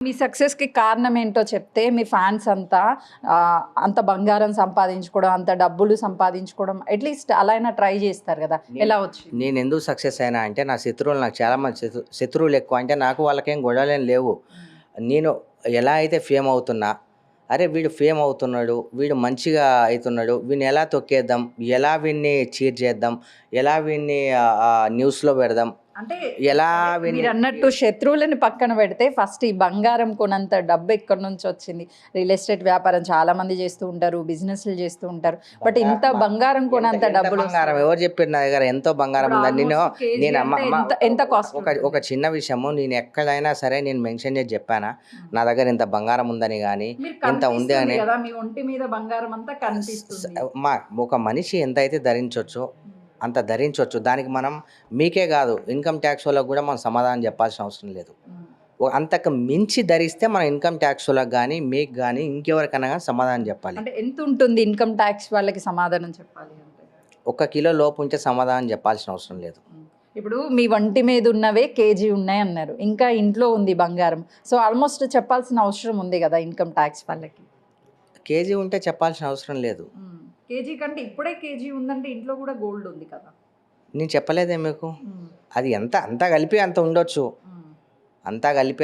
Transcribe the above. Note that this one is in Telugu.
మీ సక్సెస్‌కి కారణం ఏంటో చెప్తే మీ ఫ్యాన్స్ అంతా అంత బంగారం సంపాదించుకోవడం, అంత డబ్బులు సంపాదించుకోవడం అట్‌లీస్ట్ అలా అయినా ట్రై చేస్తారు గదా! ఎలా వచ్చింది? నేను ఎందుకు సక్సెస్ అయినా అంటే నా శత్రువులు నాకు చాలా మంది శత్రువులు ఎక్కువ. అంటే నాకు వాళ్ళకేం గొడవలేం లేవు. నేను ఎలా అయితే ఫేమ్ అవుతున్నా, అరే వీడు ఫేమ్ అవుతున్నాడు, వీడు మంచిగా అవుతున్నాడు, వీడిని ఎలా తొక్కేద్దాం, ఎలా వీడిని చీట్ చేద్దాం, ఎలా వీడిని న్యూస్లో పెడదాం, అంటే ఎలా సరే, వీడిని మీరన్నట్టు శత్రువులని పక్కన పెడితే ఫస్ట్ ఈ బంగారం కొనంత డబ్బు ఎక్కడి నుంచి వచ్చింది? రియల్ ఎస్టేట్ వ్యాపారం చాలా మంది చేస్తూ ఉంటారు, బిజినెస్‌లు చేస్తూ ఉంటారు. బట్ ఇంత బంగారం కొనంత ఎంత డబ్బులు బంగారం వస్తాయా? ఎవరు చెప్పారు? నా దగ్గర ఎంతో బంగారం ఇప్పుడు ఉందని. ఆల్మోస్ట్ కేజీ నేను అంటే ఎంత కాస్ట్ ఒక ఒక చిన్న విషయము, నేను ఎక్కడైనా సరే నేను మెన్షన్ చేసి చెప్పానా నా దగ్గర ఇంత బంగారం ఉందని కానీ, మీరు ఇంత ఉంది కనిపిస్తుంది అని. కదా, మీ ఒంటి మీద బంగారం అంతా కనిపిస్తుంది. మా ఒక మనిషి ఎంత అయితే ధరించవచ్చో అంత ధరించవచ్చు. దానికి మనం మీకే కాదు, ఇన్కమ్ ట్యాక్స్ వాళ్ళకి కూడా మనం సమాధానం చెప్పాల్సిన అవసరం లేదు. అంతకు మించి ధరిస్తే మనం ఇన్కమ్ ట్యాక్స్ వాళ్ళకి కానీ, మీకు కానీ, ఇంకెవరికైనా కానీ సమాధానం చెప్పాలి. అంటే ఎంత ఉంటుంది ఇన్కమ్ ట్యాక్స్ వాళ్ళకి సమాధానం చెప్పాలి అంటే? 1 కిలో లోపు ఉంటే సమాధానం చెప్పాల్సిన అవసరం లేదు. ఇప్పుడు మీ వంటి మీద ఉన్నవే కేజీ ఉన్నాయి అన్నారు, ఇంకా ఇంట్లో ఉంది బంగారం. సో ఆల్మోస్ట్ చెప్పాల్సిన అవసరం ఉంది కదా ఇన్కమ్ ట్యాక్స్ వాళ్ళకి. కేజీ ఉంటే చెప్పాల్సిన అవసరం లేదు. కేజీ కంటే ఇప్పుడే కేజీ ఉందంటే ఇంట్లో కూడా గోల్డ్ ఉంది కదా. నేను చెప్పలేదే మీకు. అది అంతా కలిపి అంత ఉండొచ్చు. అంతా కలిపి